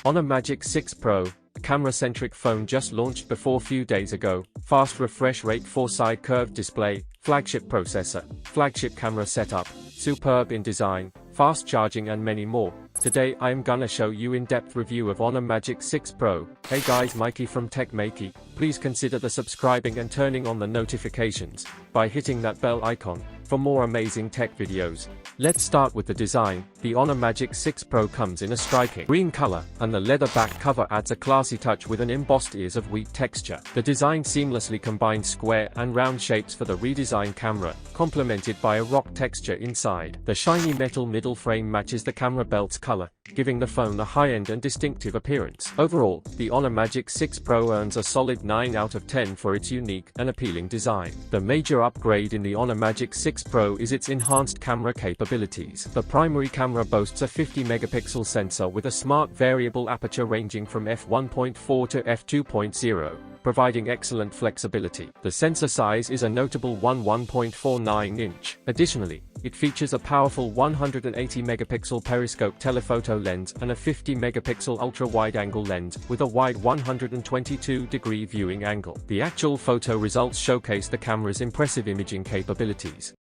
Honor Magic 6 Pro, a camera-centric phone just launched before few days ago. Fast refresh rate, 4-side curved display, flagship processor, flagship camera setup, superb in design, fast charging and many more. Today I am gonna show you in-depth review of Honor Magic 6 Pro. Hey guys, Maiky from techmaiky. Please consider the subscribing and turning on the notifications by hitting that bell icon for more amazing tech videos. Let's start with the design. The Honor Magic 6 Pro comes in a striking green color, and the leather back cover adds a classy touch with an embossed ears of wheat texture. The design seamlessly combines square and round shapes for the redesigned camera, complemented by a rock texture inside. The shiny metal middle frame matches the camera belt's color, giving the phone a high-end and distinctive appearance. Overall, the Honor Magic 6 Pro earns a solid 9 out of 10 for its unique and appealing design. The major upgrade in the Honor Magic 6 Pro is its enhanced camera capabilities. The primary camera boasts a 50-megapixel sensor with a smart variable aperture ranging from f1.4 to f2.0. providing excellent flexibility. The sensor size is a notable 1.49-inch. Additionally, it features a powerful 180-megapixel periscope telephoto lens and a 50-megapixel ultra-wide-angle lens with a wide 122-degree viewing angle. The actual photo results showcase the camera's impressive imaging capabilities.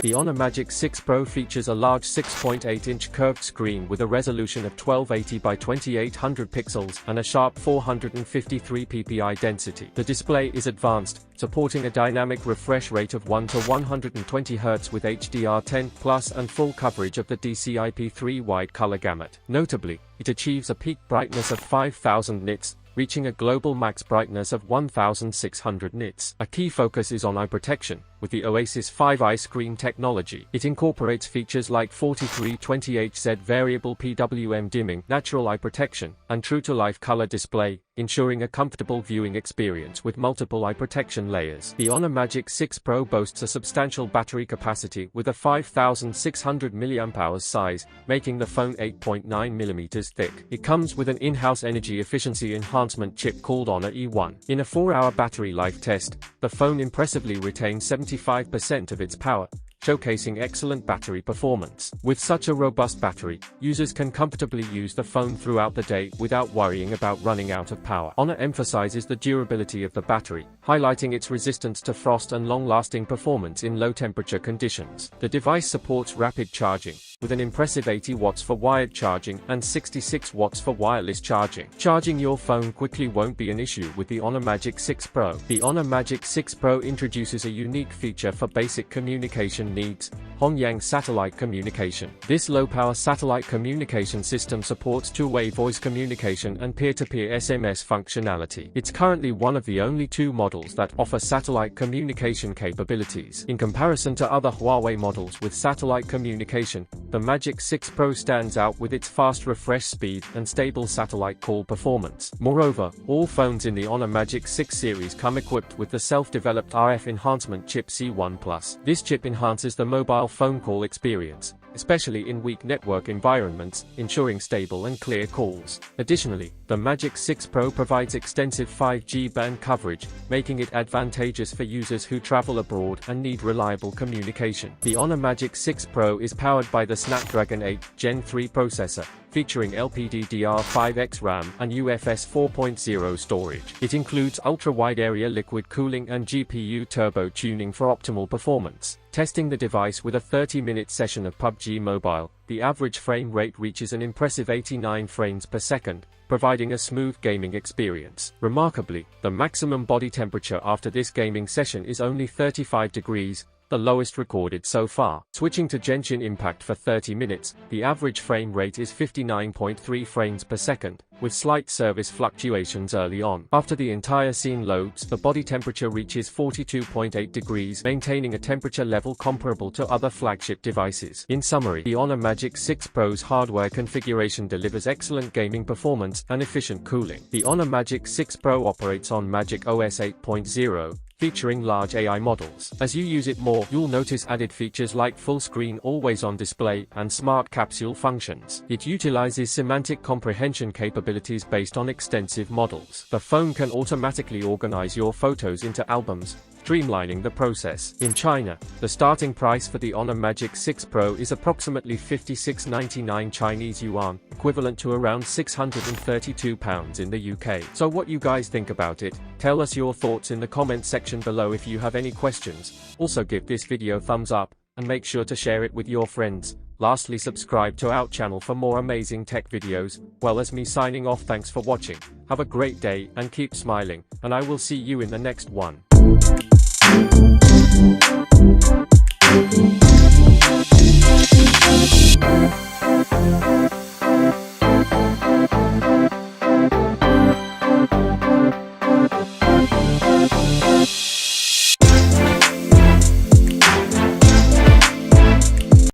The Honor Magic 6 Pro features a large 6.8-inch curved screen with a resolution of 1280 by 2800 pixels and a sharp 453 ppi density. The display is advanced, supporting a dynamic refresh rate of 1 to 120 Hz with HDR10+ and full coverage of the DCI-P3 wide color gamut. Notably, it achieves a peak brightness of 5000 nits, reaching a global max brightness of 1600 nits. A key focus is on eye protection. With the Oasis 5 eye screen technology, it incorporates features like 4320Hz variable PWM dimming, natural eye protection, and true-to-life color display, ensuring a comfortable viewing experience with multiple eye protection layers. The Honor Magic 6 Pro boasts a substantial battery capacity with a 5600 mAh size, making the phone 8.9 mm thick. It comes with an in-house energy efficiency enhancement chip called Honor E1. In a 4-hour battery life test, the phone impressively retains 75% of its power, showcasing excellent battery performance. With such a robust battery, users can comfortably use the phone throughout the day without worrying about running out of power. Honor emphasizes the durability of the battery, highlighting its resistance to frost and long-lasting performance in low-temperature conditions. The device supports rapid charging, with an impressive 80 watts for wired charging and 66 watts for wireless charging. Charging your phone quickly won't be an issue with the Honor Magic 6 Pro. The Honor Magic 6 Pro introduces a unique feature for basic communication needs: Hongyang satellite communication. This low-power satellite communication system supports two-way voice communication and peer-to-peer SMS functionality. It's currently one of the only 2 models that offer satellite communication capabilities. In comparison to other Huawei models with satellite communication, the Magic 6 Pro stands out with its fast refresh speed and stable satellite call performance. Moreover, all phones in the Honor Magic 6 series come equipped with the self-developed RF enhancement chip C1+. This chip enhances the mobile phone call experience, especially in weak network environments, ensuring stable and clear calls. Additionally, the Magic 6 Pro provides extensive 5G band coverage, making it advantageous for users who travel abroad and need reliable communication. The Honor Magic 6 Pro is powered by the Snapdragon 8 Gen 3 processor, featuring LPDDR5X RAM and UFS 4.0 storage. It includes ultra-wide area liquid cooling and GPU turbo tuning for optimal performance. Testing the device with a 30-minute session of PUBG Mobile, the average frame rate reaches an impressive 89 frames per second, providing a smooth gaming experience. Remarkably, the maximum body temperature after this gaming session is only 35 degrees, the lowest recorded so far. Switching to Genshin Impact for 30 minutes, the average frame rate is 59.3 frames per second, with slight service fluctuations early on. After the entire scene loads, the body temperature reaches 42.8 degrees, maintaining a temperature level comparable to other flagship devices. In summary, the Honor Magic 6 Pro's hardware configuration delivers excellent gaming performance and efficient cooling. The Honor Magic 6 Pro operates on Magic OS 8.0, featuring large AI models. As you use it more, you'll notice added features like full-screen always-on display and smart capsule functions. It utilizes semantic comprehension capabilities based on extensive models. The phone can automatically organize your photos into albums, streamlining the process. In China, the starting price for the Honor Magic 6 Pro is approximately 56.99 Chinese yuan, equivalent to around £632 in the UK. So what you guys think about it? Tell us your thoughts in the comment section below. If you have any questions, also give this video thumbs up, and make sure to share it with your friends. Lastly, subscribe to our channel for more amazing tech videos. Well, as me signing off, thanks for watching, have a great day and keep smiling, and I will see you in the next one.